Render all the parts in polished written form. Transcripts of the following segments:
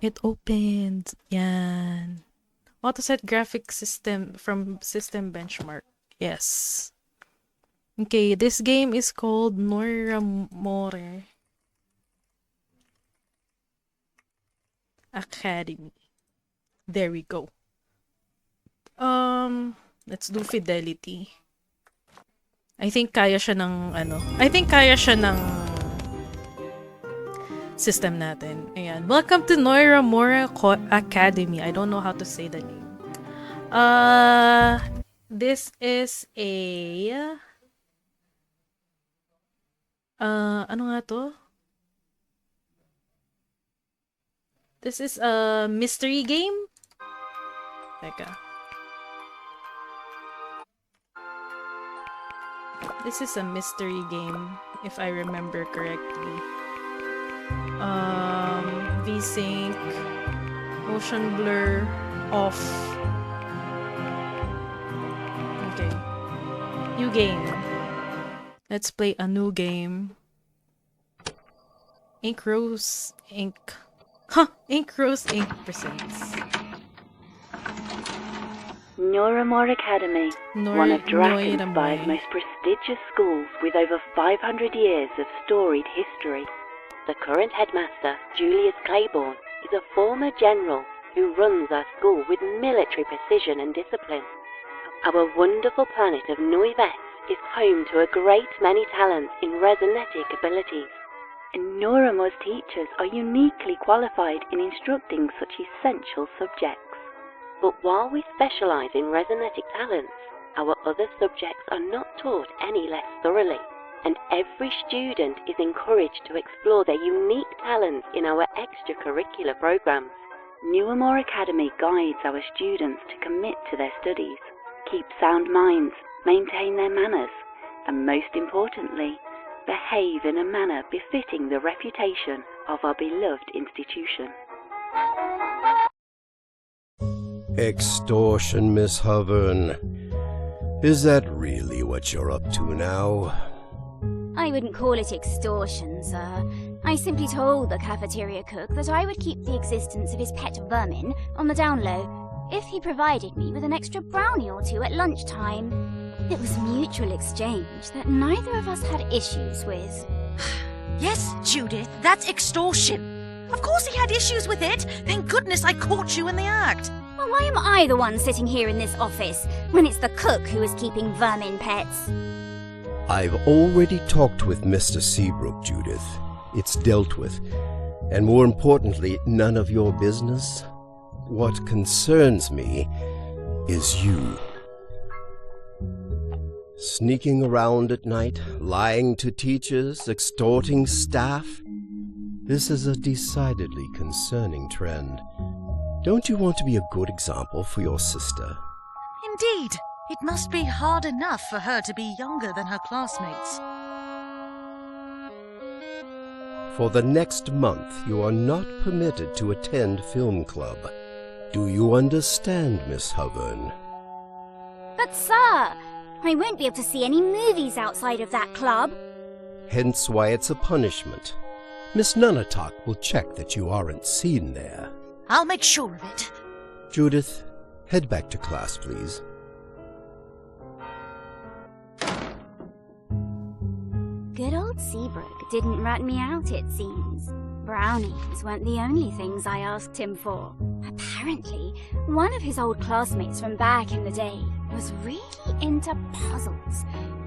It opened. Yan. Autoset graphic system from system benchmark. Yes. Okay, this game is called Noiramore Academy. There we go. Let's do fidelity. I think kaya siya ng system natin. Ayan. Welcome to Noiramore Academy. I don't know how to say the name. This is a ano nga to? This is a mystery game? Teka. This is a mystery game, if I remember correctly. VSync, motion blur, off. Okay. New game. Let's play a new game. Ink Rose Ink. Ink Rose Ink presents. Noiramore Academy, one of Drakenspyre's most prestigious schools with over 500 years of storied history. The current headmaster, Julius Claiborne, is a former general who runs our school with military precision and discipline. Our wonderful planet of Noives is home to a great many talents in resonetic abilities. And Noiramore's teachers are uniquely qualified in instructing such essential subjects. But while we specialise in resonetic talents, our other subjects are not taught any less thoroughly, and every student is encouraged to explore their unique talents in our extracurricular programs. Noiramore Academy guides our students to commit to their studies, keep sound minds, maintain their manners, and most importantly, behave in a manner befitting the reputation of our beloved institution. Extortion, Miss Hovern. Is that really what you're up to now? I wouldn't call it extortion, sir. I simply told the cafeteria cook that I would keep the existence of his pet vermin on the down low if he provided me with an extra brownie or two at lunchtime. It was mutual exchange that neither of us had issues with. Yes, Judith, that's extortion. Of course he had issues with it. Thank goodness I caught you in the act. Well, why am I the one sitting here in this office when it's the cook who is keeping vermin pets? I've already talked with Mr. Seabrook, Judith. It's dealt with. And more importantly, none of your business. What concerns me is you. Sneaking around at night, lying to teachers, extorting staff. This is a decidedly concerning trend. Don't you want to be a good example for your sister? Indeed. It must be hard enough for her to be younger than her classmates. For the next month, you are not permitted to attend film club. Do you understand, Miss Hovern? But, sir, I won't be able to see any movies outside of that club. Hence why it's a punishment. Miss Nunatak will check that you aren't seen there. I'll make sure of it. Judith, head back to class, please. Good old Seabrook didn't rat me out, it seems. Brownies weren't the only things I asked him for. Apparently, one of his old classmates from back in the day was really into puzzles.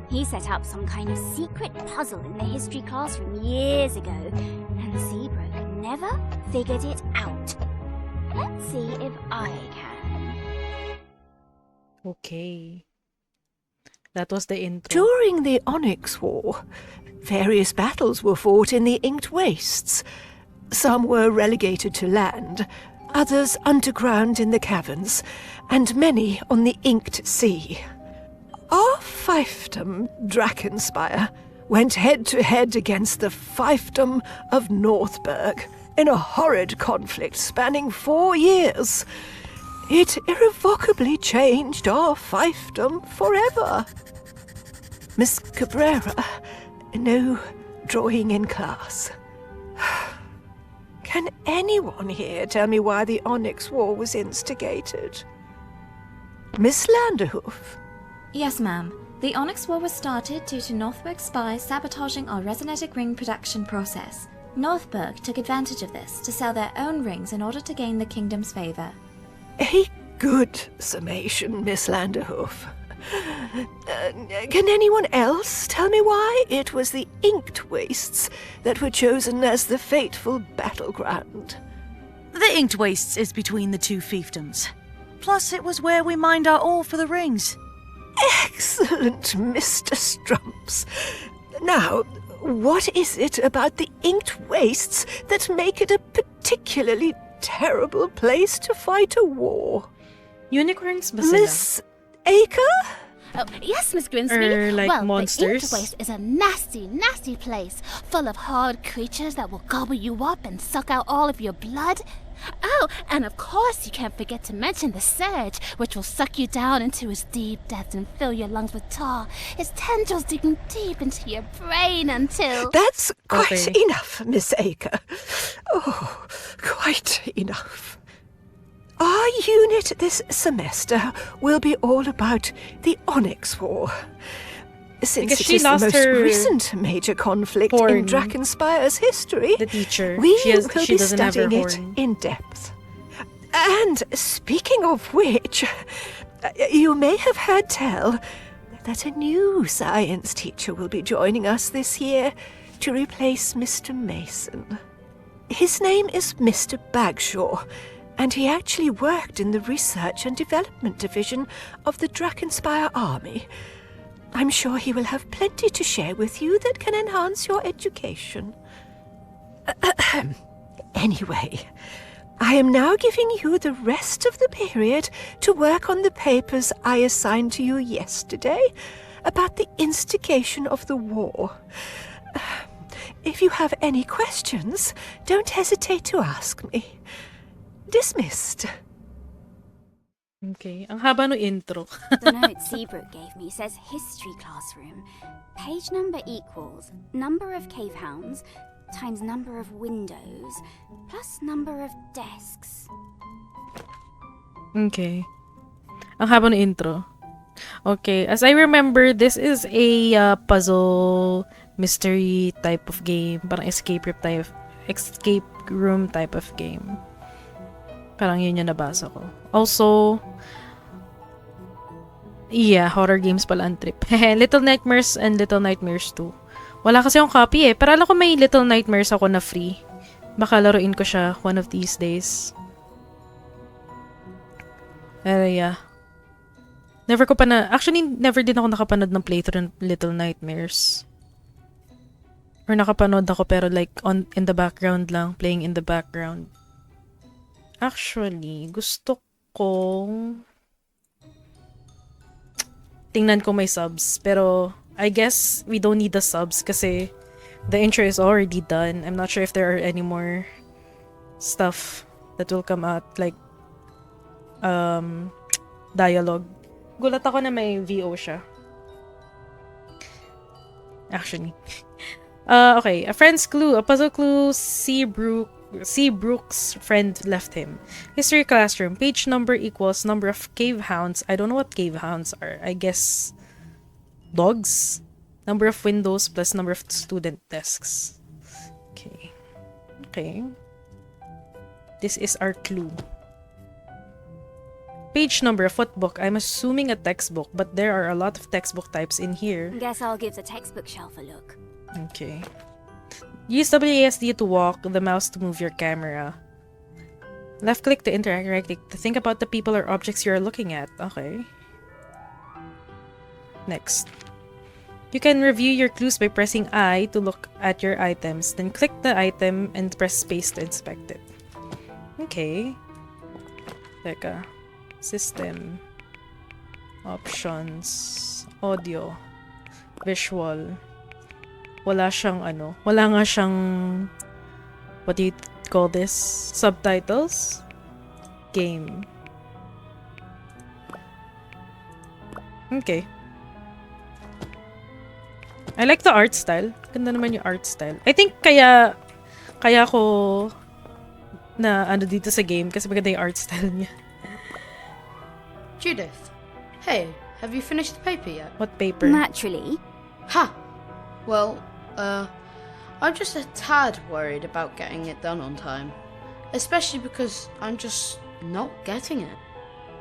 He set up some kind of secret puzzle in the history classroom years ago, and Seabrook never figured it out. Let's see if I can. Okay. That was the intro. During the Onyx War, various battles were fought in the Inked Wastes. Some were relegated to land, others underground in the caverns, and many on the Inked Sea. Our fiefdom, Drakenspyre, went head-to-head against the fiefdom of Northberg in a horrid conflict spanning 4 years. It irrevocably changed our fiefdom forever. Miss Cabrera, no drawing in class. Can anyone here tell me why the Onyx War was instigated? Miss Landerhoof? Yes, ma'am. The Onyx War was started due to Northberg spies sabotaging our resonatic ring production process. Northberg took advantage of this to sell their own rings in order to gain the kingdom's favor. A good summation, Miss Landerhoof. Can anyone else tell me why it was the Inked Wastes that were chosen as the fateful battleground? The Inked Wastes is between the two fiefdoms. Plus, it was where we mined our ore for the rings. Excellent, Mr. Strumps. Now, what is it about the Inked Wastes that make it a particularly terrible place to fight a war? Unicorns ba sila? Miss Acre? Oh, yes, Miss Grimsby. Or like well, monsters? The Inked Waste is a nasty, nasty place, full of hard creatures that will gobble you up and suck out all of your blood. Oh, and of course you can't forget to mention the Surge, which will suck you down into his deep depths and fill your lungs with tar, his tendrils digging deep into your brain until... That's quite Okay. enough, Miss Acre. Oh, quite enough. Our unit this semester will be all about the Onyx War. Since Because it she is the lost most her recent major conflict in horn. Drakenspire's history, The teacher. we She will be doesn't have her studying it horn. in depth. And speaking of which, you may have heard tell that a new science teacher will be joining us this year to replace Mr. Mason. His name is Mr. Bagshaw, and he actually worked in the Research and Development Division of the Drakenspire Army. I'm sure he will have plenty to share with you that can enhance your education. Anyway, I am now giving you the rest of the period to work on the papers I assigned to you yesterday about the instigation of the war. If you have any questions, don't hesitate to ask me. Dismissed. Okay. Ang haba no intro. The note Seabrook gave me says history classroom. Page number equals number of cave hounds times number of windows plus number of desks. Okay. Ang haba no intro. Okay. As I remember, this is a puzzle mystery type of game. Parang escape room type of game. Parang yun yung nabasa ko. Also, yeah, horror games pala ang trip. Little Nightmares and Little Nightmares 2. Wala kasi akong copy eh. Pero alam ko may Little Nightmares ako na free. Baka laruin ko siya one of these days. Pero yeah. Actually, never din ako nakapanood ng playthrough ng Little Nightmares. Or nakapanood ako pero like in the background lang. Playing in the background. Actually, gusto kong tingnan ko may subs. Pero, I guess we don't need the subs kasi the intro is already done. I'm not sure if there are any more stuff that will come out. Like, dialogue. Gulat ako na may VO siya. Actually. Okay. A friend's clue. A puzzle clue. Seabrook's friend left him. History classroom. Page number equals number of cave hounds. I don't know what cave hounds are. I guess dogs? Number of windows plus number of student desks. Okay. Okay. This is our clue. Page number, a footbook. I'm assuming a textbook, but there are a lot of textbook types in here. Guess I'll give the textbook shelf a look. Okay. Use WASD to walk, the mouse to move your camera. Left click to interact, right click to think about the people or objects you're looking at. Okay. Next. You can review your clues by pressing I to look at your items, then click the item and press space to inspect it. Okay. Teka. System. Options. Audio. Visual. Wala nga siyang, what do you call this? Subtitles? Game. Okay. I like the art style. Ganda naman yung art style. I think kaya ko na ano dito sa game kasi maganda yung art style niya. Judith, hey, have you finished the paper yet? What paper? Naturally. Ha! Well, I'm just a tad worried about getting it done on time. Especially because I'm just not getting it.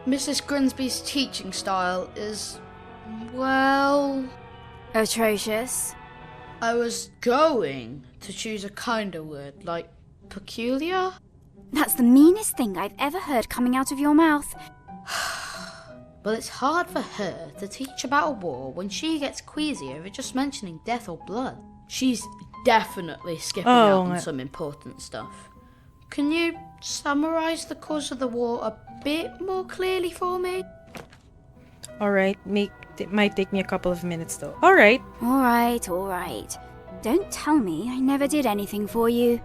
Mrs. Grimsby's teaching style is, well... Atrocious. I was going to choose a kinder word, like peculiar? That's the meanest thing I've ever heard coming out of your mouth. Well, it's hard for her to teach about a war when she gets queasy over just mentioning death or blood. She's definitely skipping out on some important stuff. Can you summarise the cause of the war a bit more clearly for me? Alright, it might take me a couple of minutes though. Alright. Alright. Don't tell me I never did anything for you.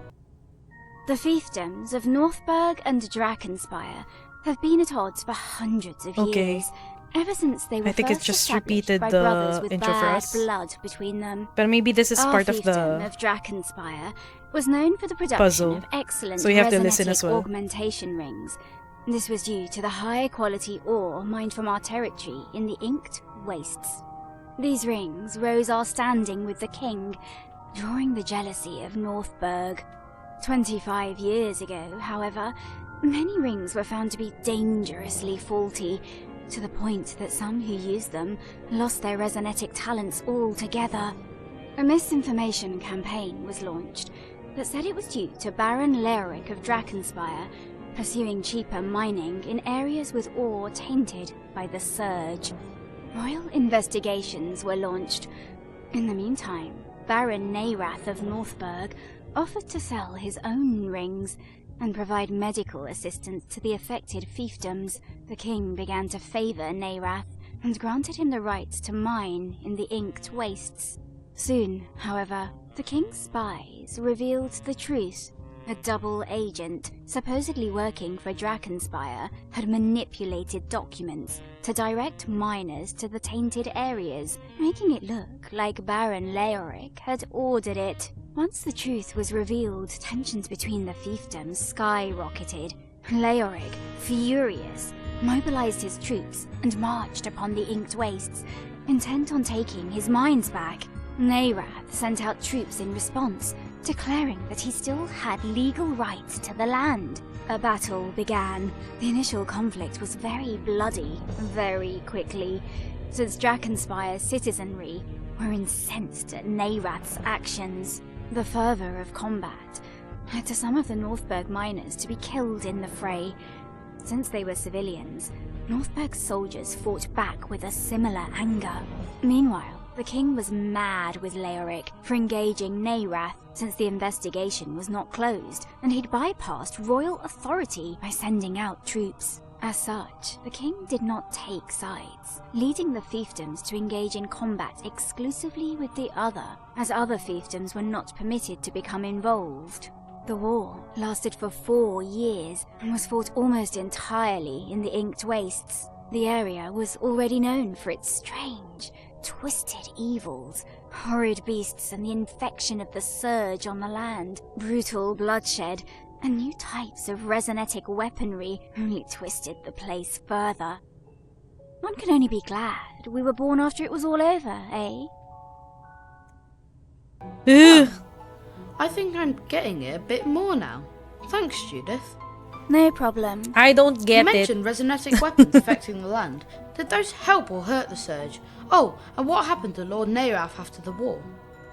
The fiefdoms of Northburg and Drakkenspire have been at odds for hundreds of years. Ever since they were I think first it's just established repeated by the brothers with intro for bad us. blood between them. But maybe this is Our part of fiefdom the of Drakkenspire was known for the production puzzle. of excellent So you have to listen as well. augmentation rings. This was due to the high-quality ore mined from our territory in the Inked Wastes. These rings rose our standing with the king, drawing the jealousy of Northburg. 25 years ago, however, many rings were found to be dangerously faulty, to the point that some who used them lost their resonetic talents altogether. A misinformation campaign was launched that said it was due to Baron Leoric of Drakkenspire pursuing cheaper mining in areas with ore tainted by the Surge. Royal investigations were launched. In the meantime, Baron Neirath of Northburg offered to sell his own rings and provide medical assistance to the affected fiefdoms. The king began to favour Neirath and granted him the right to mine in the Inked Wastes. Soon, however, the king's spies revealed the truth. A double agent, supposedly working for Drakkenspire, had manipulated documents to direct miners to the tainted areas, making it look like Baron Leoric had ordered it. Once the truth was revealed, tensions between the fiefdoms skyrocketed. Leoric, furious, mobilized his troops and marched upon the Inked Wastes, intent on taking his mines back. Neirath sent out troops in response, declaring that he still had legal rights to the land. A battle began. The initial conflict was very bloody, very quickly, since Drakkenspire's citizenry were incensed at Neirath's actions. The fervour of combat led to some of the Northburg miners to be killed in the fray. Since they were civilians, Northburg's soldiers fought back with a similar anger. Meanwhile, the king was mad with Leoric for engaging Neirath, since the investigation was not closed, and he'd bypassed royal authority by sending out troops. As such, the king did not take sides, leading the fiefdoms to engage in combat exclusively with the other, as other fiefdoms were not permitted to become involved. The war lasted for 4 years and was fought almost entirely in the Inked Wastes. The area was already known for its strange, twisted evils, horrid beasts and the infection of the Surge on the land, brutal bloodshed, and new types of resonetic weaponry only twisted the place further. One can only be glad we were born after it was all over, eh? I think I'm getting it a bit more now. Thanks, Judith. No problem. I don't get You it. mentioned resonetic weapons affecting the land. Did those help or hurt the Surge? Oh, and what happened to Lord Neirath after the war?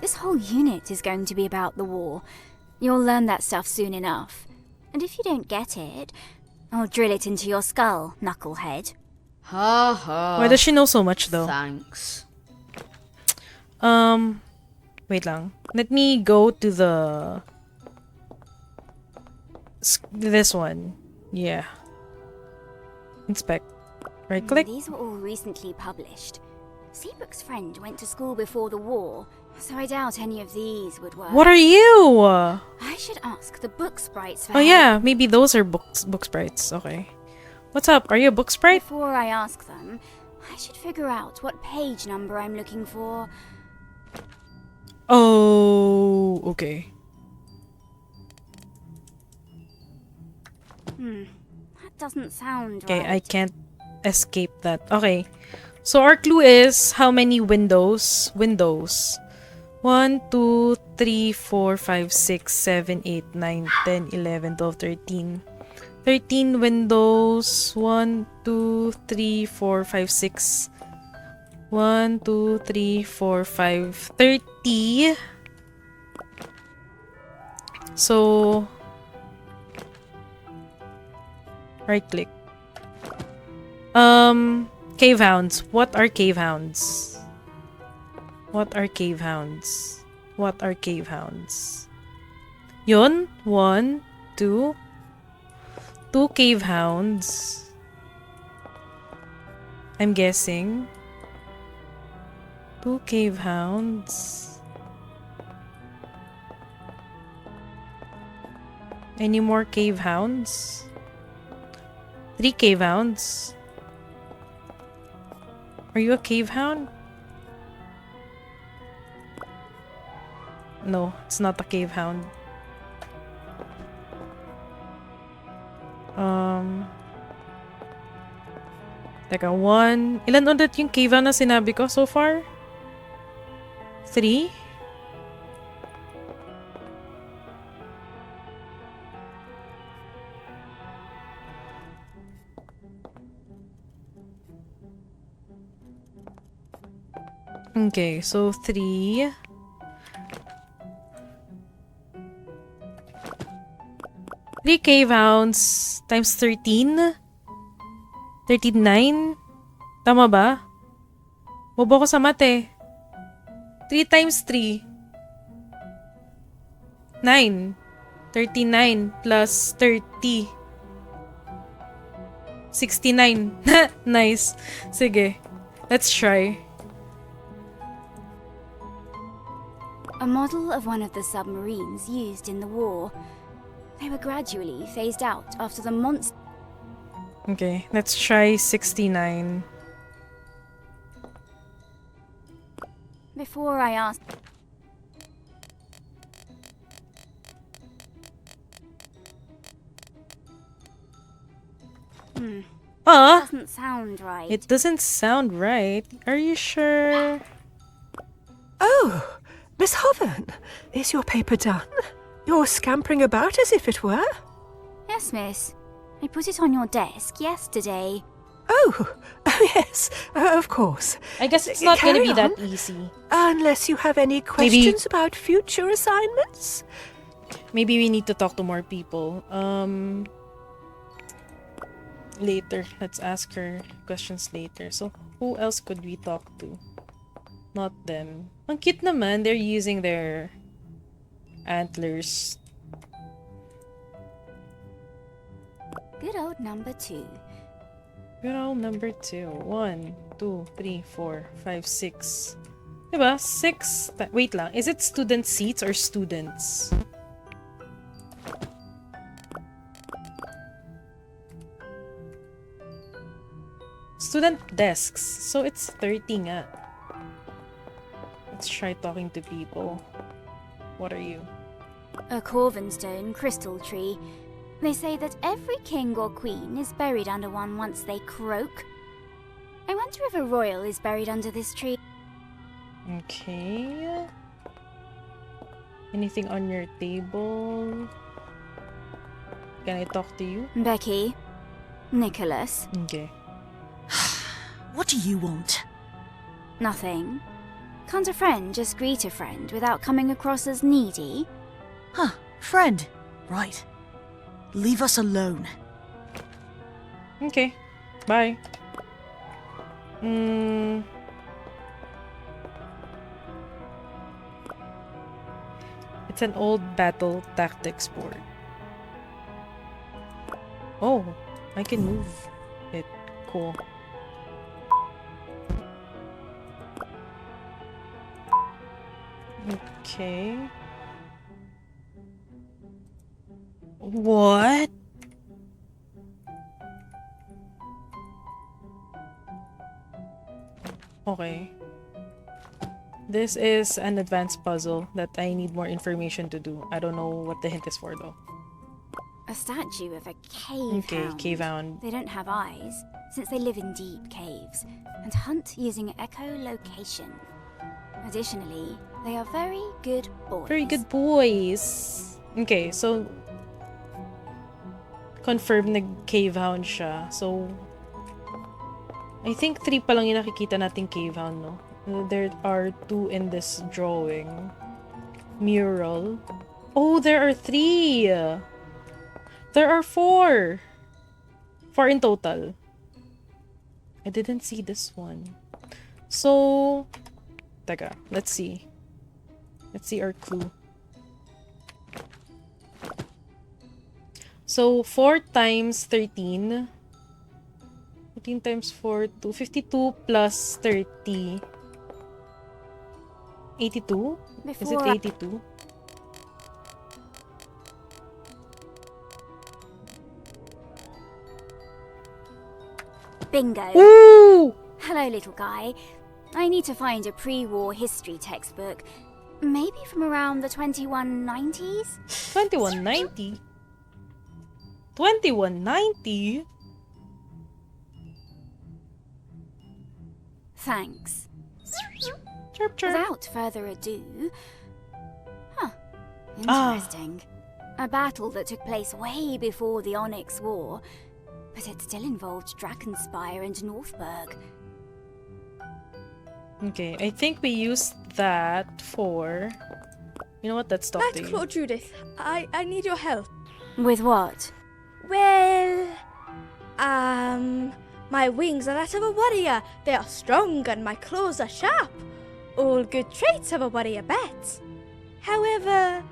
This whole unit is going to be about the war. You'll learn that stuff soon enough. And if you don't get it, I'll drill it into your skull, knucklehead. Ha ha. Why does she know so much though? Thanks. Wait lang. Let me go to the... this one. Yeah. Inspect. Right click. These were all recently published. Seabrook's friend went to school before the war, so I doubt any of these would work. What are you? I should ask the book sprites for Oh help. yeah, maybe those are book sprites. Okay. What's up? Are you a book sprite? Before I ask them, I should figure out what page number I'm looking for. Oh, okay. That doesn't sound Okay, right. I can't escape that. Okay. So our clue is how many windows? Windows. 1, 2, 3, 4, 5, 6, 7, 8, 9, 10, 11, 12, 13. 13 windows. 1, 2, 3, 4, 5, 6. 1, 2, 3, 4, 5, 30. So, right click. Cave hounds. What are cave hounds? What are cave hounds? What are cave hounds? Yun? 1, 2. 2 cave hounds. I'm guessing. 2 cave hounds. Any more cave hounds? 3 cave hounds. Are you a cave hound? No, it's not a cave hound. Teka, 1. Ilan ulit yung cave hound na sinabi ko so far? 3? Okay, so 3. 3 cave hounds times 13? 39? Tama ba? Bobo ko sa mate. 3 times 3. 9. 39 plus 30. 69. Nice. Sige. Let's try. A model of one of the submarines used in the war. They were gradually phased out after the monster. Okay, let's try 69. Before I asked. Doesn't sound right. It doesn't sound right. Are you sure? Oh, Miss Hoven, is your paper done? You're scampering about as if it were? Yes, miss. I put it on your desk yesterday. Oh, yes, of course. I guess it's not gonna Carry be that on. easy. Unless you have any questions about future assignments? Maybe we need to talk to more people. Later. Let's ask her questions later. So, who else could we talk to? Not them. Ang cute naman. They're using their antlers. Good old number 2. Good old number 2. 1, 2, 3, 4, 5, 6. Diba? 6. Wait lang. Is it student seats or students? Student desks. So it's 30 nga. Let's try talking to people. What are you? A Corvinstone crystal tree. They say that every king or queen is buried under one once they croak. I wonder if a royal is buried under this tree. Okay. Anything on your table? Can I talk to you? Becky. Nicholas. Okay. What do you want? Nothing. Can't a friend just greet a friend without coming across as needy? Huh, friend. Right. Leave us alone. Okay. Bye. It's an old battle tactics board. Oh, I can move it. Cool. Okay. What? Okay. This is an advanced puzzle that I need more information to do. I don't know what the hint is for though. A statue of a cave hound. Cave hound. They don't have eyes, since they live in deep caves, and hunt using echolocation. Additionally, they are very good boys. Very good boys. Okay, so confirm na cave hound siya. So, I think 3 pa lang yung nakikita nating cave hound, no? There are 2 in this drawing. Mural. Oh, there are 3! There are 4! 4 in total. I didn't see this one. So, teka, let's see. Let's see our clue. So, 4 times 13. 14 times 4, 52 plus 30. 82? Is it 82? Bingo. Ooh! Hello, little guy. I need to find a pre-war history textbook. Maybe from around the 2190s? 2190? 2190? Thanks. Chirp, chirp. Without further ado... Huh. Interesting. A battle that took place way before the Onyx War, but it still involved Drakenspire and Northburg. Okay, I think we used that for... You know what? Let's talk to you. Nightclaw Judith, I need your help. With what? Well, my wings are that of a warrior. They are strong and my claws are sharp. All good traits of a warrior bat. However,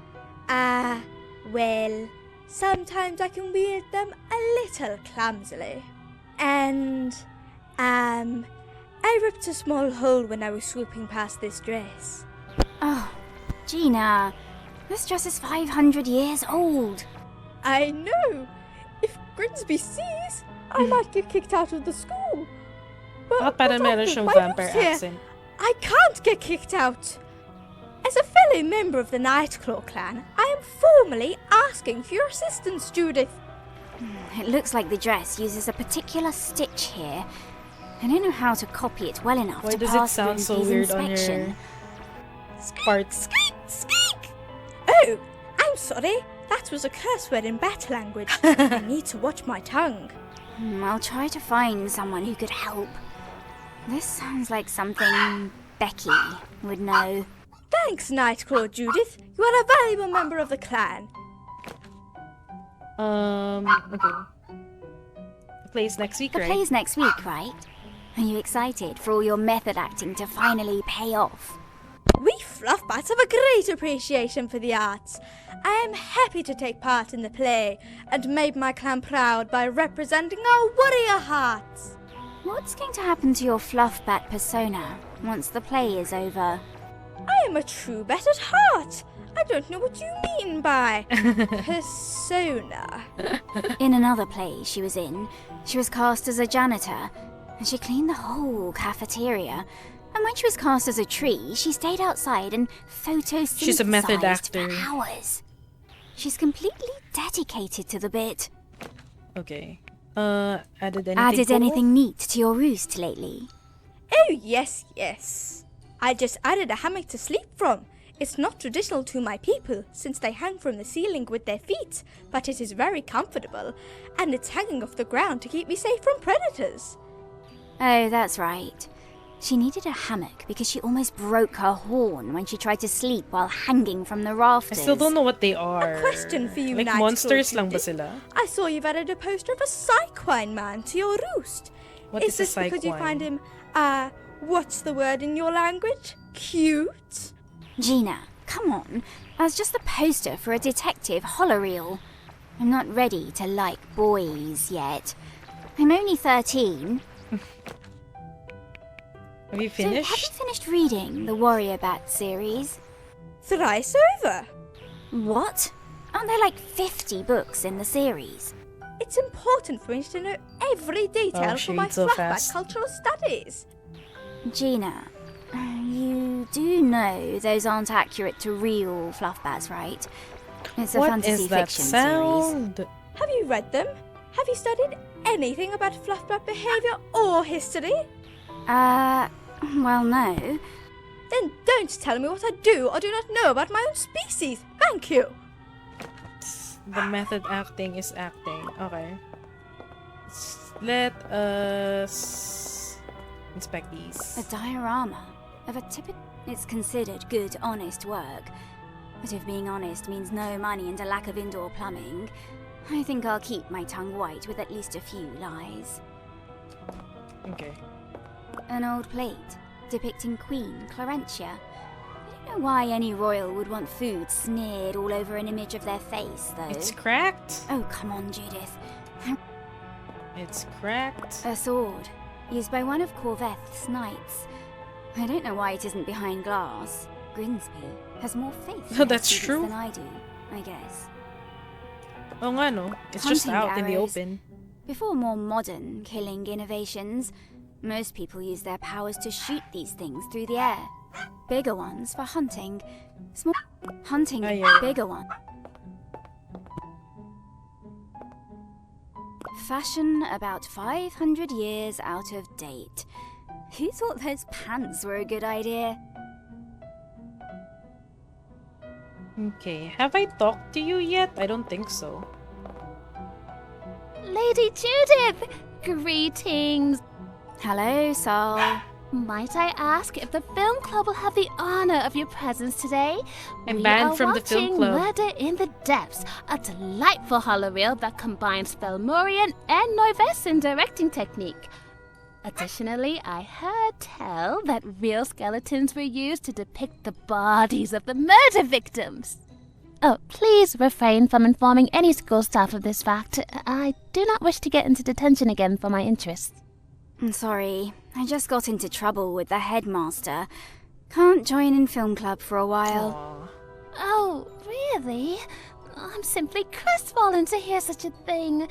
well, sometimes I can wield them a little clumsily. And, I ripped a small hole when I was swooping past this dress. Oh, Gina, this dress is 500 years old. I know. If Grinsby sees, I might get kicked out of the school. But Parang meron siyang my vampire roots here, accent. I can't get kicked out. As a fellow member of the Nightclaw clan, I am formally asking for your assistance, Judith. It looks like the dress uses a particular stitch here. I don't know how to copy it well enough Why to does it pass sound so Grinsby's weird on inspection. your parts? Squeak, squeak! Oh, I'm sorry. That was a curse word in battle language. I need to watch my tongue. I'll try to find someone who could help. This sounds like something Becky would know. Thanks, Nightclaw Judith. You are a valuable member of the clan. Okay. The play's next week, The right? play's next week, right? Are you excited for all your method acting to finally pay off? We Fluffbats have a great appreciation for the arts. I am happy to take part in the play and make my clan proud by representing our warrior hearts. What's going to happen to your Fluffbat persona once the play is over? I am a true bat at heart. I don't know what you mean by persona. In another play she was cast as a janitor, and she cleaned the whole cafeteria. And when she was cast as a tree, she stayed outside and photosynthesized She's a method actor. for hours. She's completely dedicated to the bit. Okay. Added anything Added cool? anything neat to your roost lately? Oh, yes. I just added a hammock to sleep from. It's not traditional to my people, since they hang from the ceiling with their feet, but it is very comfortable, and it's hanging off the ground to keep me safe from predators. Oh, that's right. She needed a hammock because she almost broke her horn when she tried to sleep while hanging from the I rafters. still don't know what they are. A question for you, Like Nightclaw monsters lang ba Judith. sila? I saw you've added a poster of a Psyquine man to your roost. What is is a this because you Psyquine? find him, what's the word in your language? Cute? Gina, come on. That's just a poster for a detective holoreel. I'm not ready to like boys yet. I'm only 13. Have you So, finished? have you finished reading the Warrior Bat series? Thrice over. What? Aren't there like 50 books in the series? It's important for me to know every detail Oh, for she my reads so Fluffbat fast. cultural studies. Gina, you do know those aren't accurate to real Fluffbats, right? It's a What fantasy is that fiction series. sound? Have you read them? Have you studied anything about fluffblood behavior or history? Well, no. Then don't tell me what I do or do not know about my own species. Thank you. The method acting is acting. Okay. Let us inspect these. A diorama of a typical... It's considered good, honest work. But if being honest means no money and a lack of indoor plumbing, I think I'll keep my tongue white with at least a few lies. Okay. An old plate depicting Queen Clarentia. I don't know why any royal would want food smeared all over an image of their face, though. It's cracked. Oh, come on, Judith. It's cracked. A sword, used by one of Corveth's knights. I don't know why it isn't behind glass. Grimsby has more faith in That's his true. than I do, I guess. Oh nga no. It's just Hunting out in the arrows. open. Before more modern killing innovations, most people use their powers to shoot these things through the air. Bigger ones for hunting. Small hunting, yeah. bigger one. Fashion about 500 years out of date. Who thought those pants were a good idea? Okay. Have I talked to you yet? I don't think so. Lady Judith! Greetings! Hello, Saul. Might I ask if the film club will have the honor of your presence today? I'm We banned are from the film watching club. Murder in the Depths, a delightful horror reel that combines Felmorian and Noivesan directing technique. Additionally, I heard tell that real skeletons were used to depict the bodies of the murder victims. Oh, please refrain from informing any school staff of this fact. I do not wish to get into detention again for my interests. I'm sorry, I just got into trouble with the headmaster. Can't join in film club for a while. Aw. Oh, really? I'm simply crestfallen to hear such a thing.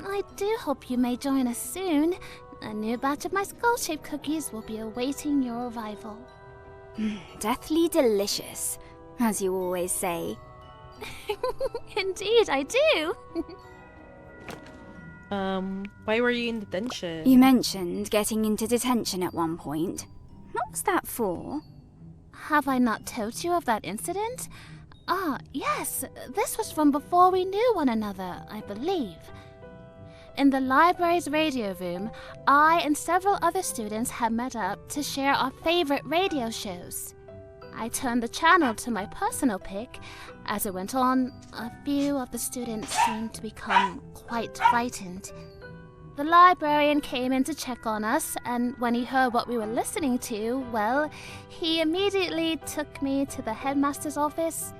I do hope you may join us soon. A new batch of my skull-shaped cookies will be awaiting your arrival. Deathly delicious, as you always say. Indeed, I do. Why were you in detention? You mentioned getting into detention at one point. What was that for? Have I not told you of that incident? Ah, yes. This was from before we knew one another, I believe. In the library's radio room, I and several other students had met up to share our favorite radio shows. I turned the channel to my personal pick. As it went on, a few of the students seemed to become quite frightened. The librarian came in to check on us, and when he heard what we were listening to, well, he immediately took me to the headmaster's office.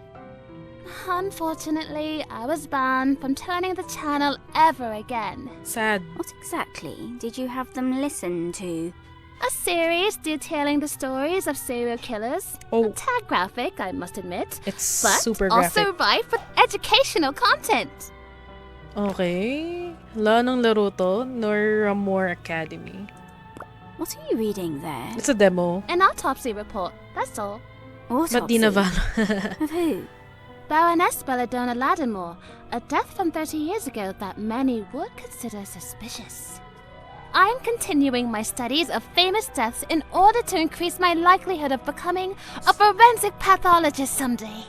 Unfortunately, I was banned from turning the channel ever again. Sad. What exactly did you have them listen to? A series detailing the stories of serial killers. Oh. A tad graphic, I must admit. It's but super graphic. also rife with educational content. Okay. Wala nang laro to. Noiramore Academy. What are you reading there? It's a demo. An autopsy report, that's all. Autopsy? But di navallo. Of who? Baroness Belladonna Lattimore, a death from 30 years ago that many would consider suspicious. I am continuing my studies of famous deaths in order to increase my likelihood of becoming a forensic pathologist someday.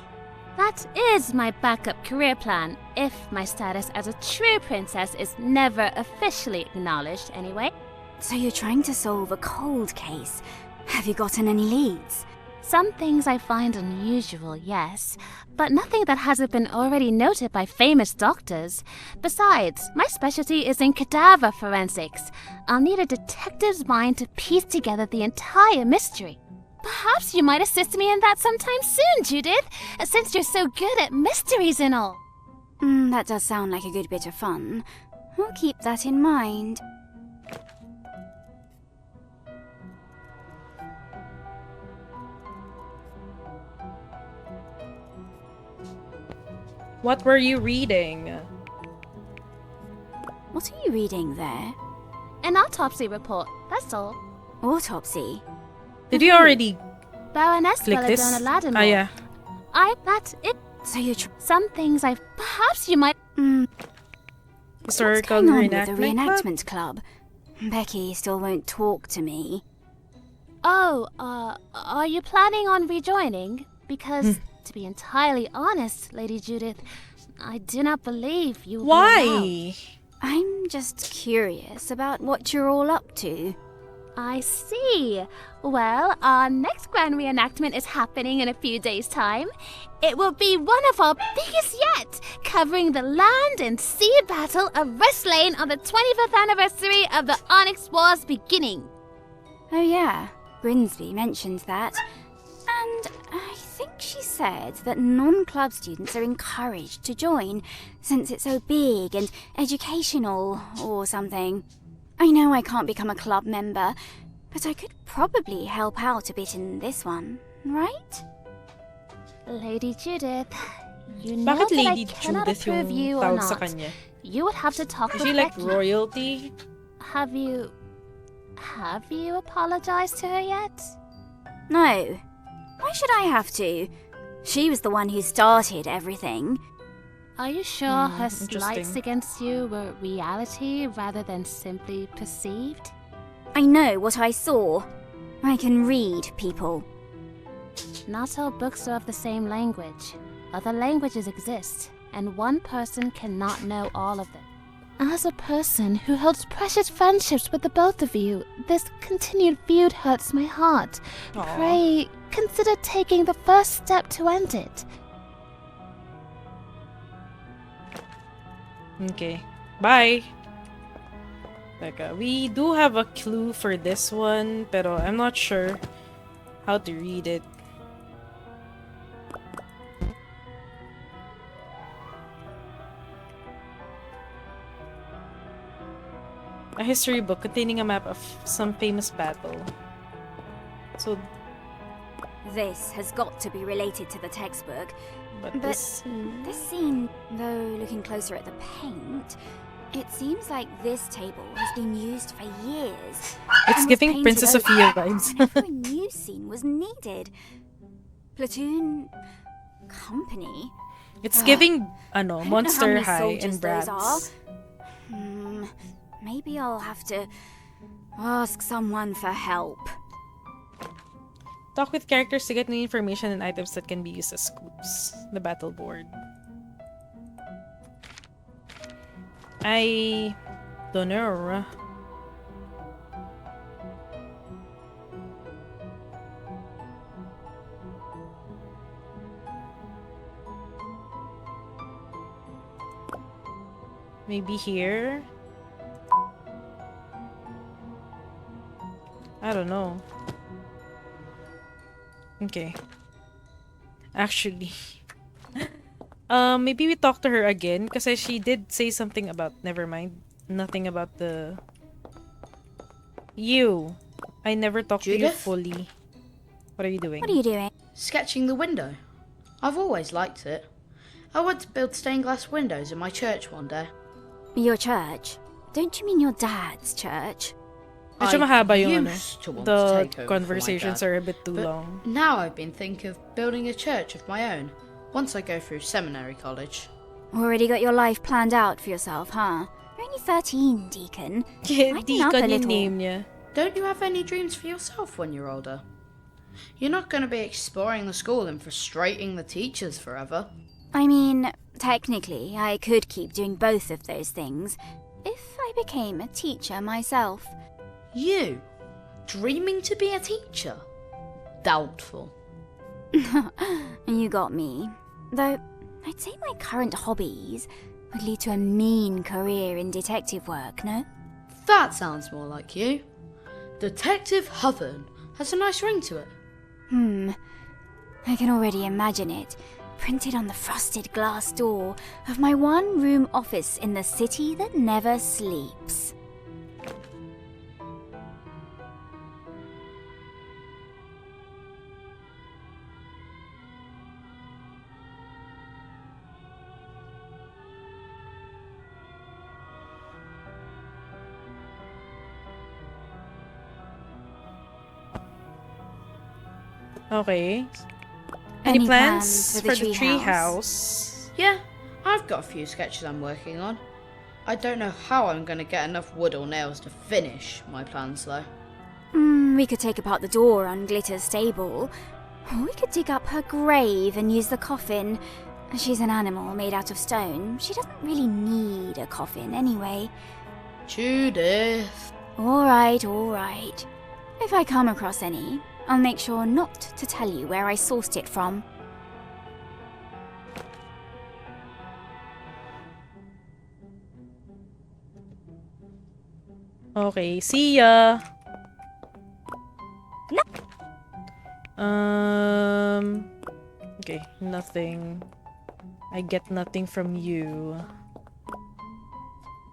That is my backup career plan, if my status as a true princess is never officially acknowledged anyway. So you're trying to solve a cold case. Have you gotten any leads? Some things I find unusual, yes, but nothing that hasn't been already noted by famous doctors. Besides, my specialty is in cadaver forensics. I'll need a detective's mind to piece together the entire mystery. Perhaps you might assist me in that sometime soon, Judith, since you're so good at mysteries and all. That does sound like a good bit of fun. I'll keep that in mind. What were you reading? What are you reading there? An autopsy report, that's all. Autopsy? Did you already Baroness click this? Belladonna Lattimore. Ah, yeah. That's it. So you're Some things perhaps you might... Historical What's going on with the reenactment club? Becky still won't talk to me. Oh, are you planning on rejoining? Because, to be entirely honest, Lady Judith, I do not believe you will be allowed. I'm just curious about what you're all up to. I see. Well, our next grand reenactment is happening in a few days' time. It will be one of our biggest yet, covering the land and sea battle of Westlane on the 25th anniversary of the Onyx War's beginning. Oh yeah, Grimsby mentioned that. And I think she said that non-club students are encouraged to join, since it's so big and educational or something. I know I can't become a club member, but I could probably help out a bit in this one, right? Lady Judith, you know Bakit that Lady I cannot Judith approve yung you or tawag sa not. kanya? You would have to talk Is with she like Becky. royalty? Have you apologized to her yet? No. Why should I have to? She was the one who started everything. Are you sure her interesting. slights against you were reality rather than simply perceived? I know what I saw. I can read people. Not all books are of the same language. Other languages exist, and one person cannot know all of them. As a person who holds precious friendships with the both of you, this continued feud hurts my heart. Aww. Pray, consider taking the first step to end it. Okay. Bye. Teka, we do have a clue for this one, pero I'm not sure how to read it. A history book containing a map of some famous battle. So, This has got to be related to the textbook. but this... This scene, though looking closer at the paint, it seems like this table has been used for years. It's and was giving painted Princess over Sophia vibes. whenever a new scene was needed. Platoon... company? It's giving, I don't know how Monster many High soldiers and those Bratz. are. Maybe I'll have to ask someone for help. Talk with characters to get new information and items that can be used as scoops. The battle board. I don't know. Maybe here? I don't know. Okay. Actually. Maybe we talk to her again because she did say something about... Never mind. Nothing about the... You. I never talked to you Judith? fully. What are you doing? What are you doing? Sketching the window. I've always liked it. I want to build stained glass windows in my church one day. Your church? Don't you mean your dad's church? Medyo mahaba yung used to want to the take over for my conversations dad, are a bit too but long. now I've been thinking of building a church of my own once I go through seminary college. Already got your life planned out for yourself, huh? You're only 13, Deacon. Lighten up a Deacon yung little. name niya. Don't you have any dreams for yourself when you're older? You're not going to be exploring the school and frustrating the teachers forever. I mean, technically, I could keep doing both of those things if I became a teacher myself. You? Dreaming to be a teacher? Doubtful. You got me. Though, I'd say my current hobbies would lead to a mean career in detective work, no? That sounds more like you. Detective Huthern has a nice ring to it. I can already imagine it. Printed on the frosted glass door of my one-room office in the city that never sleeps. Okay. Any plans for the tree house? Yeah, I've got a few sketches I'm working on. I don't know how I'm going to get enough wood or nails to finish my plans, though. We could take apart the door on Glitter's stable. Or we could dig up her grave and use the coffin. She's an animal made out of stone. She doesn't really need a coffin anyway. Judith. All right. If I come across any, I'll make sure not to tell you where I sourced it from. Okay, see ya. Okay, nothing. I get nothing from you.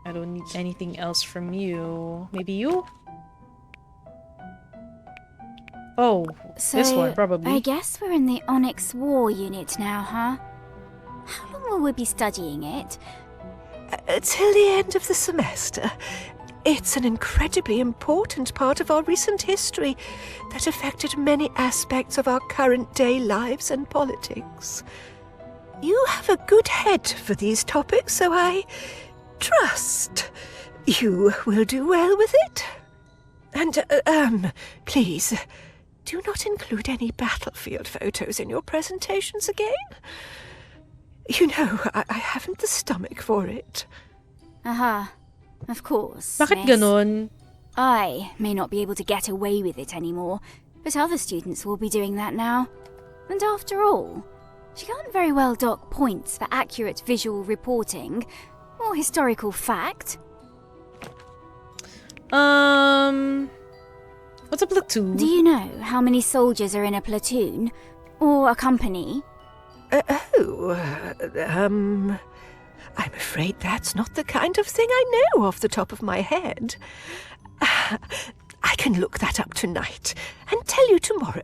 I don't need anything else from you. Maybe you? Oh, So, this one, probably. I guess we're in the Onyx War unit now, huh? How long will we be studying it? Till the end of the semester. It's an incredibly important part of our recent history that affected many aspects of our current day lives and politics. You have a good head for these topics, so I trust you will do well with it. And, please, do not include any battlefield photos in your presentations again. You know, I haven't the stomach for it. Of course, Bakit miss. ganon? I may not be able to get away with it anymore, but other students will be doing that now. And after all, she can't very well dock points for accurate visual reporting or historical fact. What's a platoon? Do you know how many soldiers are in a platoon? Or a company? I'm afraid that's not the kind of thing I know off the top of my head. I can look that up tonight and tell you tomorrow.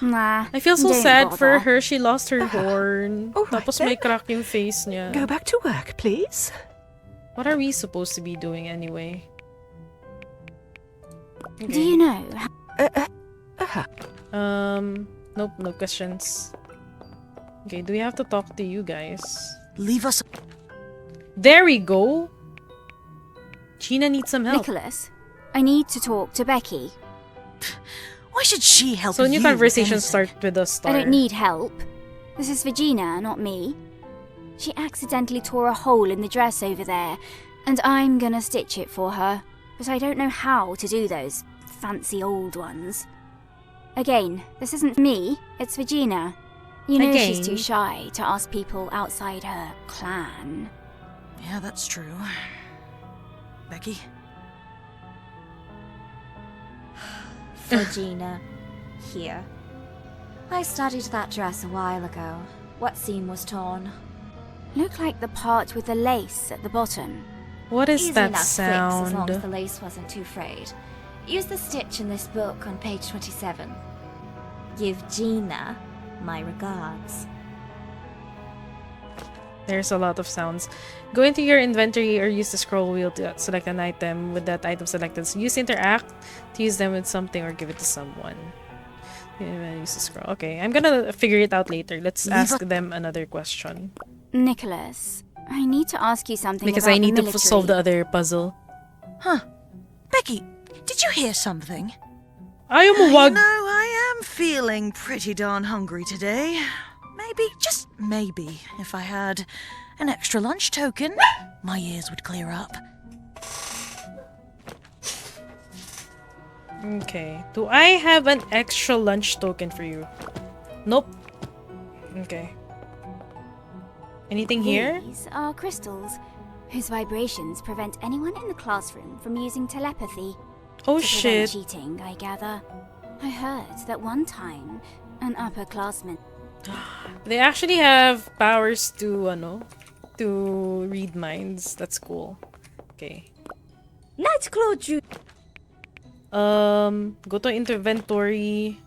Nah, I feel so don't sad bother. for her. She lost her horn. all right Tapos may then. crack yung face niya. Go back to work, please. What are we supposed to be doing anyway? Okay. Do you know? Nope, no questions. Okay, do we have to talk to you guys? Leave us. There we go! Gina needs some help. Nicholas, I need to talk to Becky. Why should she help So you new with conversations anything? start with a star. I don't need help. This is Virginia, not me. She accidentally tore a hole in the dress over there, and I'm gonna stitch it for her. But I don't know how to do those fancy old ones. Again, this isn't me, it's Virginia. You know she's Again. too shy to ask people outside her clan. Yeah, that's true. Becky? Regina, here. I studied that dress a while ago. What seam was torn? Look like the part with the lace at the bottom. What is Easy that enough fix as long as sound? the lace wasn't too frayed. Use the stitch in this book on page 27. Give Gina my regards. There's a lot of sounds. Go into your inventory or use the scroll wheel to select an item with that item selected. So use interact to use them with something or give it to someone. Use the scroll. Okay, I'm gonna figure it out later. Let's ask them another question. Nicholas, I need to ask you something Because about I need the to military. solve the other puzzle. Huh. Becky, did you hear something? Ayaw mo You wag. know, I am feeling pretty darn hungry today. Maybe, just maybe, if I had an extra lunch token, my ears would clear up. Okay. Do I have an extra lunch token for you? Nope. Okay. Anything here? These are crystals, whose vibrations prevent anyone in the classroom from using telepathy. Oh to prevent shit. cheating, I gather. I heard that one time, an upperclassman. They actually have powers to read minds. That's cool. Okay. Nightclaw Jude. Go to inventory,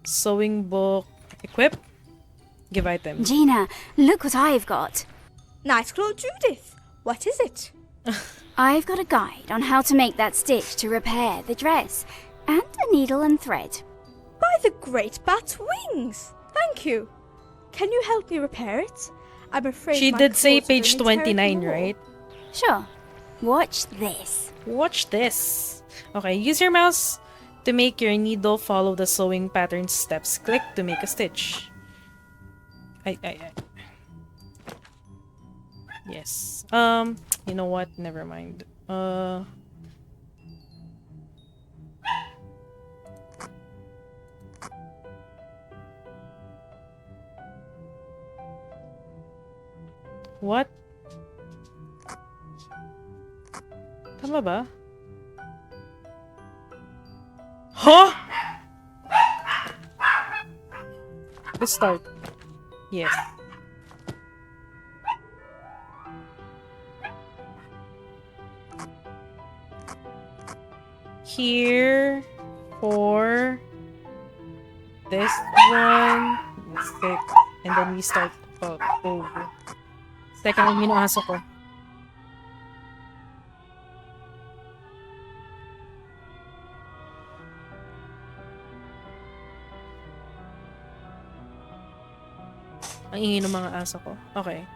sewing book, equip, give item. Gina, look what I've got. Nightclaw Judith. What is it? I've got a guide on how to make that stitch to repair the dress, and a needle and thread. By the great bat's wings. Thank you. Can you help me repair it? I'm afraid She my did say claws are page in a terrible 29, war. right? Sure, Watch this. Watch this. Okay, use your mouse to make your needle follow the sewing pattern steps. Click to make a stitch. Yes. You know what? Never mind. What? Tama ba? Huh? Let's start. Yes. Here for this one, stick, and then we start over. Teka, yung aso ko. Ang ingay ng mga aso ko. Okay.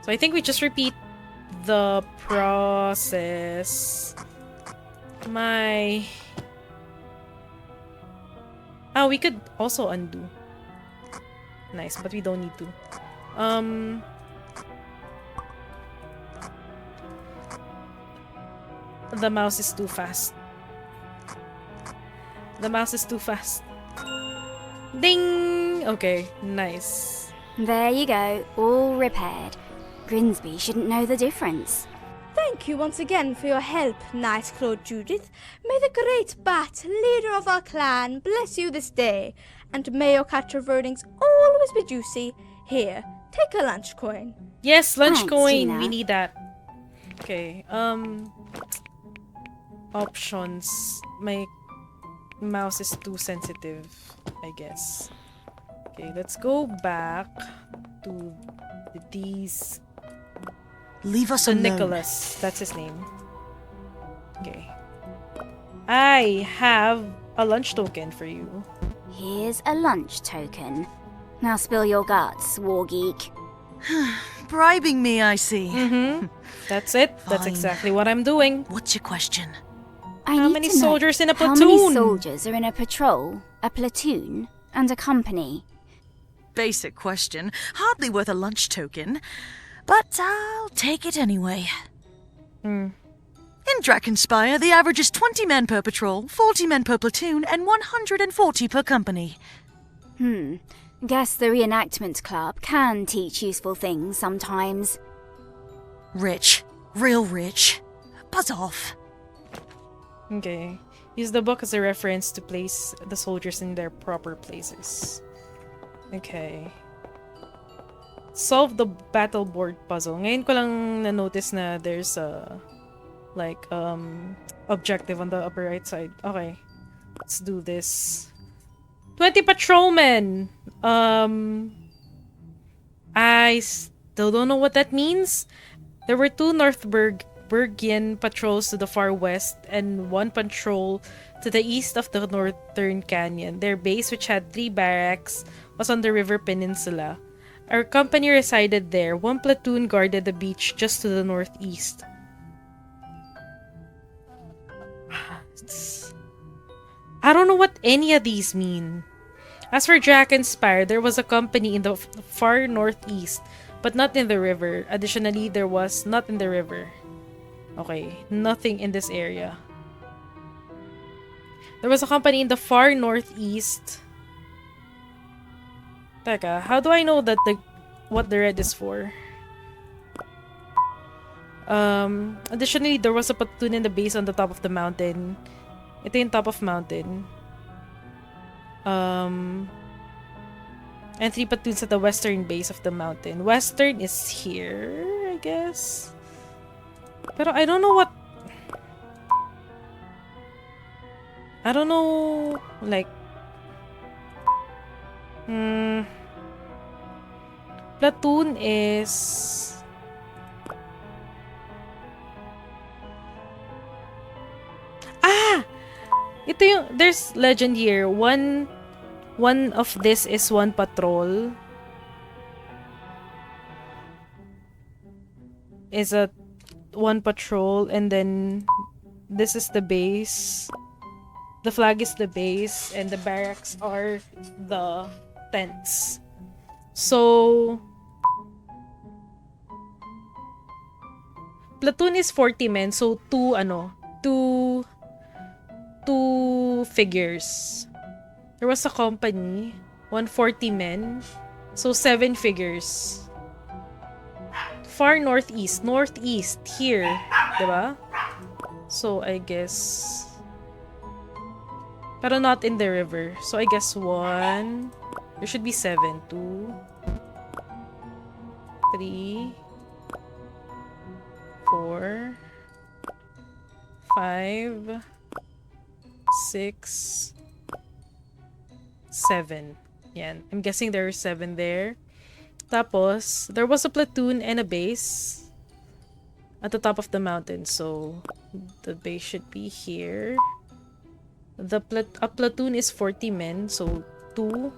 So I think we just repeat the process. We could also undo. Nice, but we don't need to. The mouse is too fast. The mouse is too fast. Ding! Okay, nice. There you go, all repaired. Grimsby shouldn't know the difference. Thank you once again for your help, Night-Clawed Judith. May the great Bat, leader of our clan, bless you this day. And may your catch of earnings always be juicy. Here, take a lunch coin. Yes, lunch Thanks, coin. Gina. We need that. Okay, options. My mouse is too sensitive, I guess. Okay, let's go back to these. Leave us So alone. Nicholas, that's his name. Okay. I have a lunch token for you. Here's a lunch token. Now spill your guts, war geek. Bribing me, I see. That's it. That's Fine. exactly what I'm doing. What's your question? How many soldiers in a How many platoon? soldiers are in a patrol, a platoon, and a company? Basic question. Hardly worth a lunch token. But I'll take it anyway. In Drakenspire, the average is 20 men per patrol, 40 men per platoon, and 140 per company. Guess the reenactment club can teach useful things sometimes. Rich. Real rich. Buzz off. Okay. Use the book as a reference to place the soldiers in their proper places. Okay. Solve the battle board puzzle. Ngayon ko lang na-notice na there's a objective on the upper right side. Okay. Let's do this. 20 patrolmen! I still don't know what that means. There were 2 Northbergian patrols to the far west and 1 patrol to the east of the northern canyon. Their base, which had 3 barracks, was on the river peninsula. Our company resided there. 1 platoon guarded the beach just to the northeast. I don't know what any of these mean. As for Drakenspire, there was a company in the far northeast, but not in the river. Additionally, there was not in the river. Okay, nothing in this area. There was a company in the far northeast. Teka, how do I know that what the red is for? Additionally, there was a platoon in the base on the top of the mountain. Ito yung top of mountain. And 3 platoons at the western base of the mountain. Western is here, I guess. Pero I don't know what... I don't know, like... Platoon is... Ito yung... There's legend here. One of this is 1 patrol. Is a one patrol, and then this is the base. The flag is the base, and the barracks are the tents. So platoon is 40 men, so two figures. There was a company, 140 men, so 7 figures. Far northeast here, diba? So I guess, pero not in the river. So I guess 1. There should be 7. 2, 3, 4, 5, 6, 7. Yan. I'm guessing there are 7 there. Tapos, there was a platoon and a base at the top of the mountain. So, the base should be here. A platoon is 40 men. So, 2.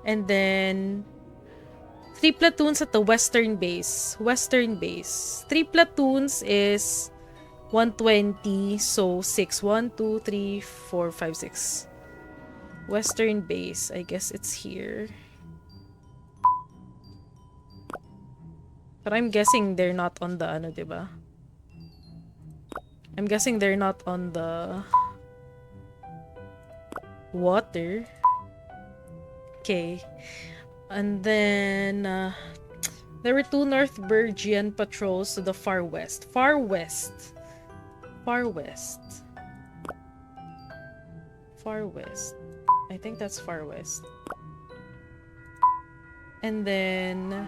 And then 3 platoons at the western base. 3 platoons is 120, so 6. 1, 2, 3, 4, 5, 6. Western base. I guess it's here. But I'm guessing they're not on the diba? I'm guessing they're not on the water. Okay. And then there were 2 Northbergian patrols to the far west. Far west. I think that's far west. And then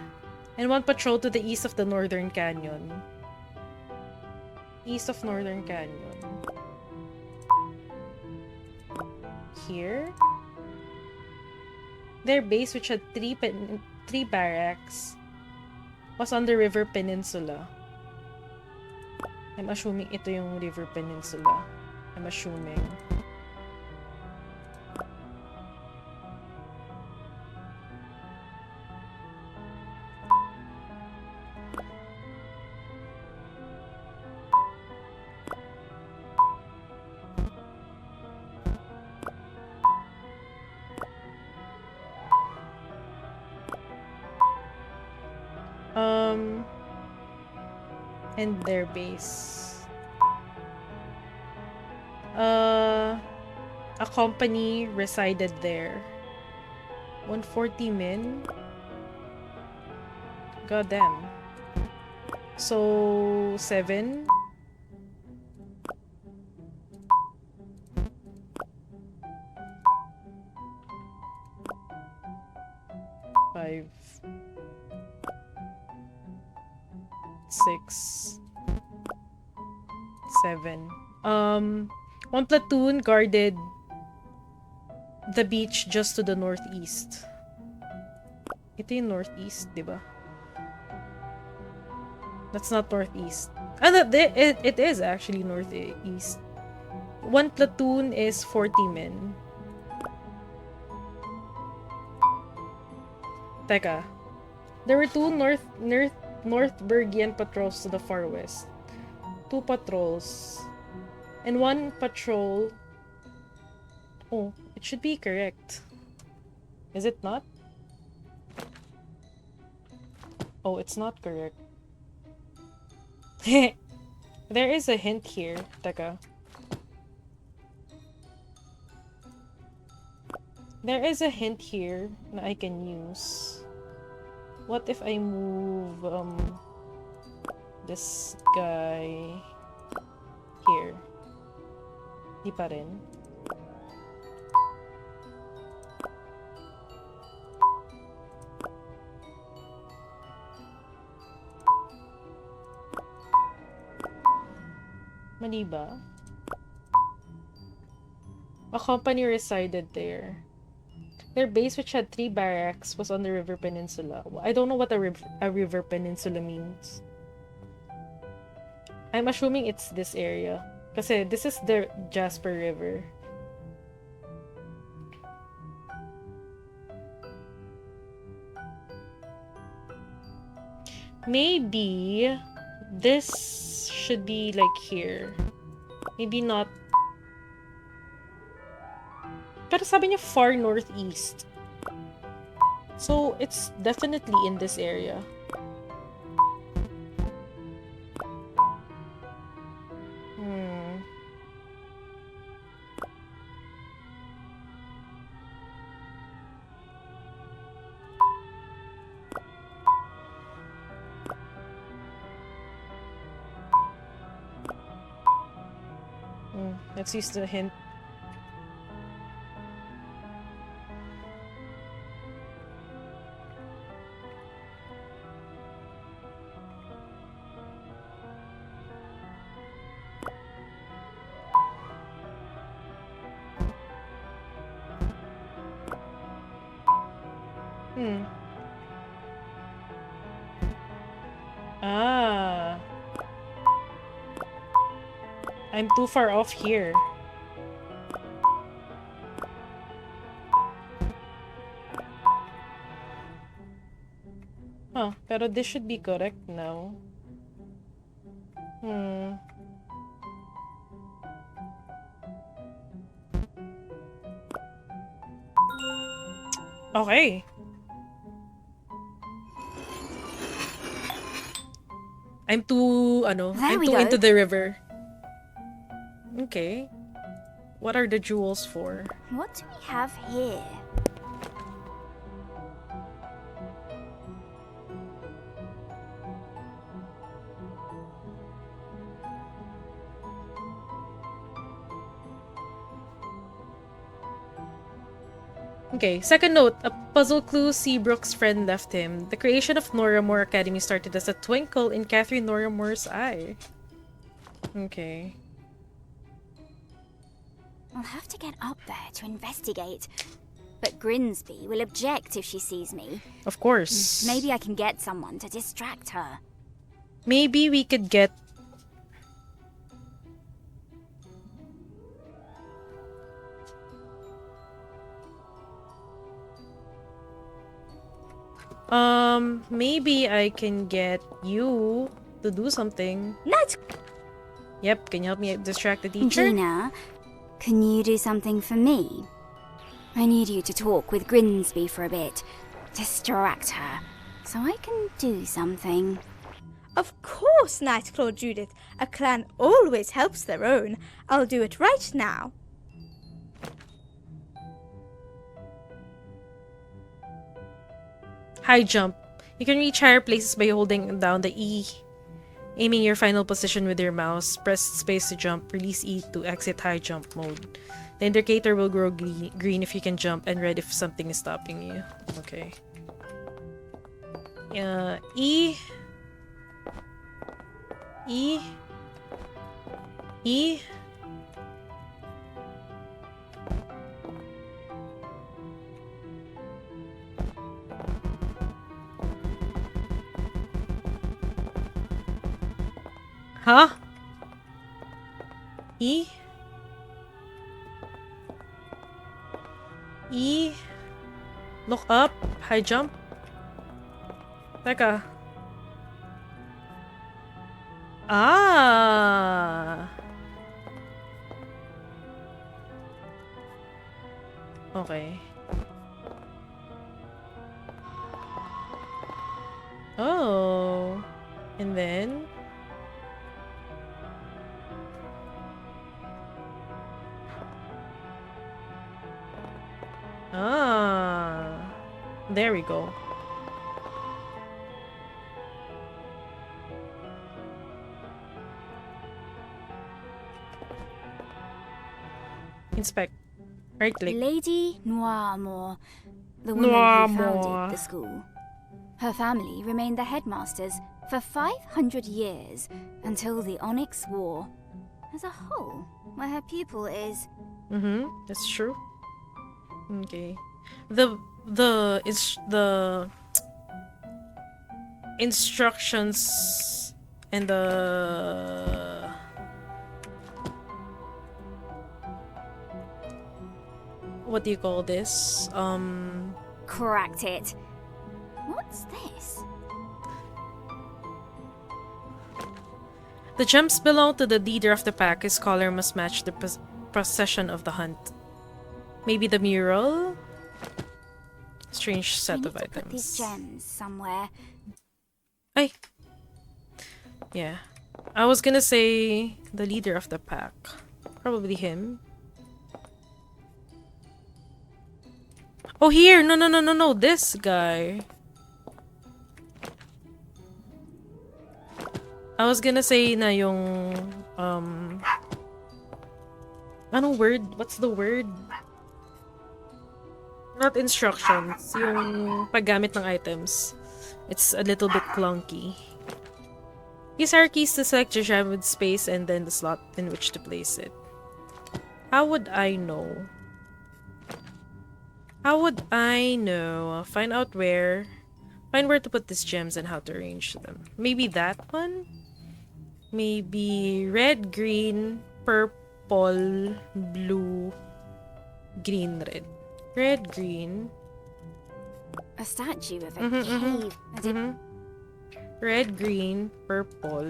1 patrol to the east of the Northern Canyon. East of Northern Canyon. Here. Their base, which had 3 barracks, was on the River Peninsula. I'm assuming ito yung River Peninsula. I'm assuming. And their base. A company resided there. 140 men. God damn. So 7. Five. 6, 7. 1 platoon guarded the beach just to the northeast. Ito yung northeast, diba? That's not northeast. It is actually northeast. 1 platoon is 40 men. Teka. There were 2 Northbergian patrols to the far west. 2 patrols. And 1 patrol... Oh, it should be correct. Is it not? Oh, it's not correct. There is a hint here. Teka. There is a hint here that I can use. What if I move this guy here? Di pa rin. Mali ba? A company resided there. Their base, which had 3 barracks, was on the River Peninsula. I don't know what a river peninsula means. I'm assuming it's this area. Kasi this is the Jasper River. Maybe this should be like here. Maybe not. Pero sabi niya far northeast. So, it's definitely in this area. Let's use the hint. Ah. I'm too far off here. Huh, pero this should be correct now. Okay. I'm too into the river. Okay. What are the jewels for? What do we have here? Okay, second note, a puzzle clue Seabrook's friend left him. The creation of Noiramore Academy started as a twinkle in Catherine Noiramore's eye. Okay. I'll have to get up there to investigate. But Grimsby will object if she sees me. Of course. Maybe I can get someone to distract her. Maybe we could get... maybe I can get you to do something. Let's... Yep, can you help me distract the teacher? Gina, can you do something for me? I need you to talk with Grimsby for a bit. Distract her, so I can do something. Of course, Nightclaw Judith. A clan always helps their own. I'll do it right now. High jump. You can reach higher places by holding down the E. Aiming your final position with your mouse, press space to jump, release E to exit high jump mode. The indicator will grow green if you can jump and red if something is stopping you. Okay. E. E. E. Huh? E? E? Look up? High jump? Teka. Ah! Okay. Oh. And then... Ah, there we go. Inspect. Right click. Lady Noiramore, the woman who founded the school. Her family remained the headmasters for 500 years until the Onyx War. As a whole, where her pupil is... That's true. Okay. The instructions and the what do you call this? Cracked it. What's this? The gems belong to the leader of the pack. His color must match the procession of the hunt. Maybe the mural? Strange set of items. Put these gems somewhere. Ay. Yeah. I was gonna say the leader of the pack. Probably him. Oh, here! No. This guy. I was gonna say na yung... Anong word? What's the word? Not instructions. Yung paggamit ng items. It's a little bit clunky. Use our keys to select your gem with space and then the slot in which to place it. How would I know? How would I know? Find out where. Find where to put these gems and how to arrange them. Maybe that one? Maybe red, green, purple, blue, green, red. Red, green. A statue of a cave. Red, green, purple.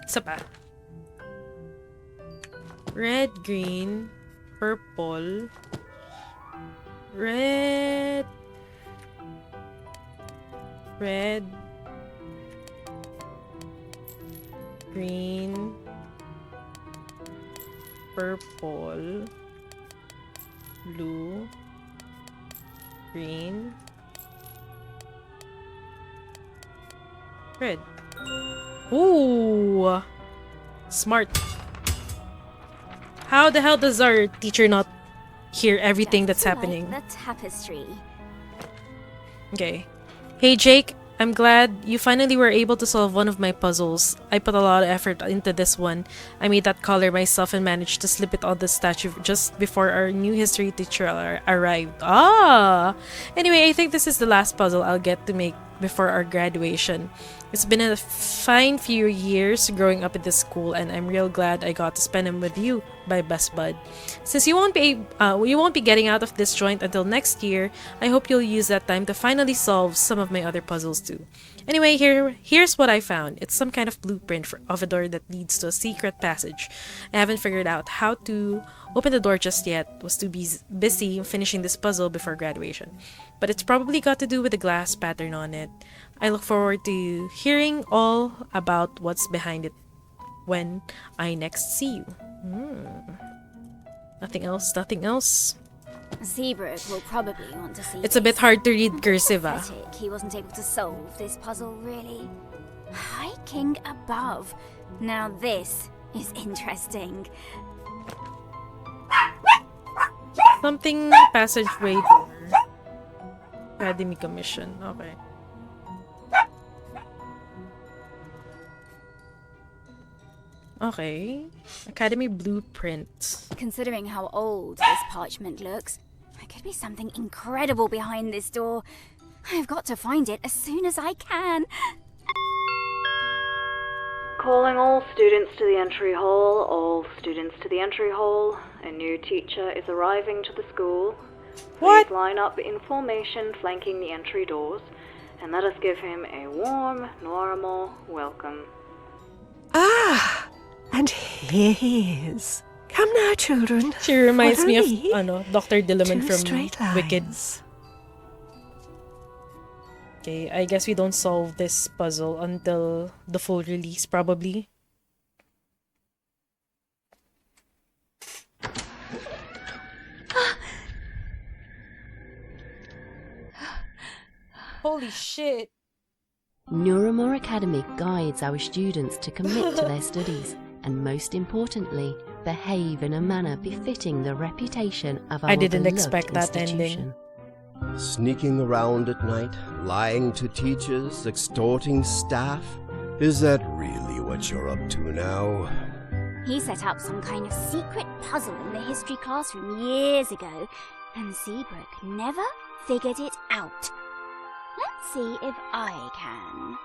Isa pa. Red, green, purple. Red. Green. Purple. Blue. Green. Red. Ooh! Smart. How the hell does our teacher not hear everything that's happening? Like the tapestry. Okay. Hey Jake, I'm glad you finally were able to solve one of my puzzles. I put a lot of effort into this one. I made that color myself and managed to slip it on the statue just before our new history teacher arrived. Ah! Anyway, I think this is the last puzzle I'll get to make before our graduation. It's been a fine few years growing up in this school, and I'm real glad I got to spend them with you, my best bud. Since you won't be getting out of this joint until next year, I hope you'll use that time to finally solve some of my other puzzles too. Anyway, here's what I found. It's some kind of blueprint of a door that leads to a secret passage. I haven't figured out how to open the door just yet. Was too busy finishing this puzzle before graduation. But it's probably got to do with the glass pattern on it. I look forward to hearing all about what's behind it when I next see you. Nothing else. Seabrook will probably want to see It's a bit hard to read cursive. Pathetic he wasn't able to solve this puzzle, really. Hiking above. Now this is interesting. Something passageway door. Academy commission. Okay. Okay. Academy blueprint. Considering how old this parchment looks, there could be something incredible behind this door. I've got to find it as soon as I can. Calling all students to the entry hall. All students to the entry hall. A new teacher is arriving to the school. Please line up in formation flanking the entry doors, and let us give him a warm Noiramore welcome. Ah, and here he is. Come now, children. She reminds me of Dr. Dilliman from Wicked. Okay, I guess we don't solve this puzzle until the full release, probably. Holy shit. Noiramore Academy guides our students to commit to their studies and, most importantly, behave in a manner befitting the reputation of our I didn't beloved expect that institution. ending. Sneaking around at night, lying to teachers, extorting staff? Is that really what you're up to now? He set up some kind of secret puzzle in the history classroom years ago, and Seabrook never figured it out. Let's see if I can.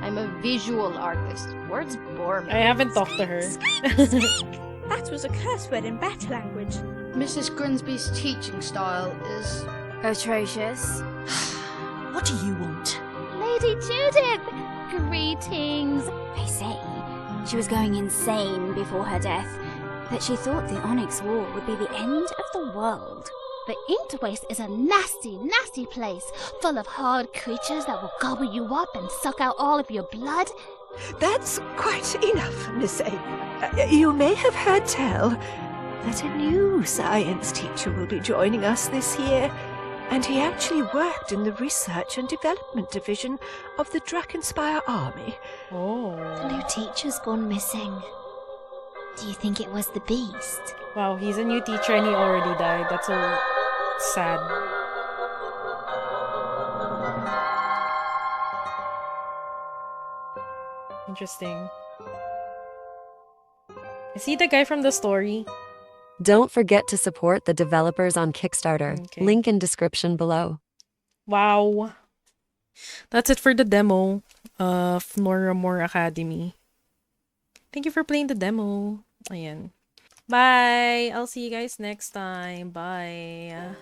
I'm a visual artist. Words bore me. I haven't talked to her. That was a curse word in bat language. Mrs. Grimsby's teaching style is atrocious. What do you want? Lady Judith! Greetings! They say she was going insane before her death, that she thought the Onyx War would be the end of the world. The Inked Waste is a nasty, nasty place, full of hard creatures that will gobble you up and suck out all of your blood. That's quite enough, Miss A. You may have heard tell that a new science teacher will be joining us this year, and he actually worked in the Research and Development Division of the Drakenspire Army. Oh. The new teacher's gone missing. Do you think it was the beast? Wow, he's a new teacher and he already died. That's so sad. Interesting. Is he the guy from the story? Don't forget to support the developers on Kickstarter. Okay. Link in description below. Wow. That's it for the demo of Noiramore Academy. Thank you for playing the demo. Ayan. Bye! I'll see you guys next time. Bye!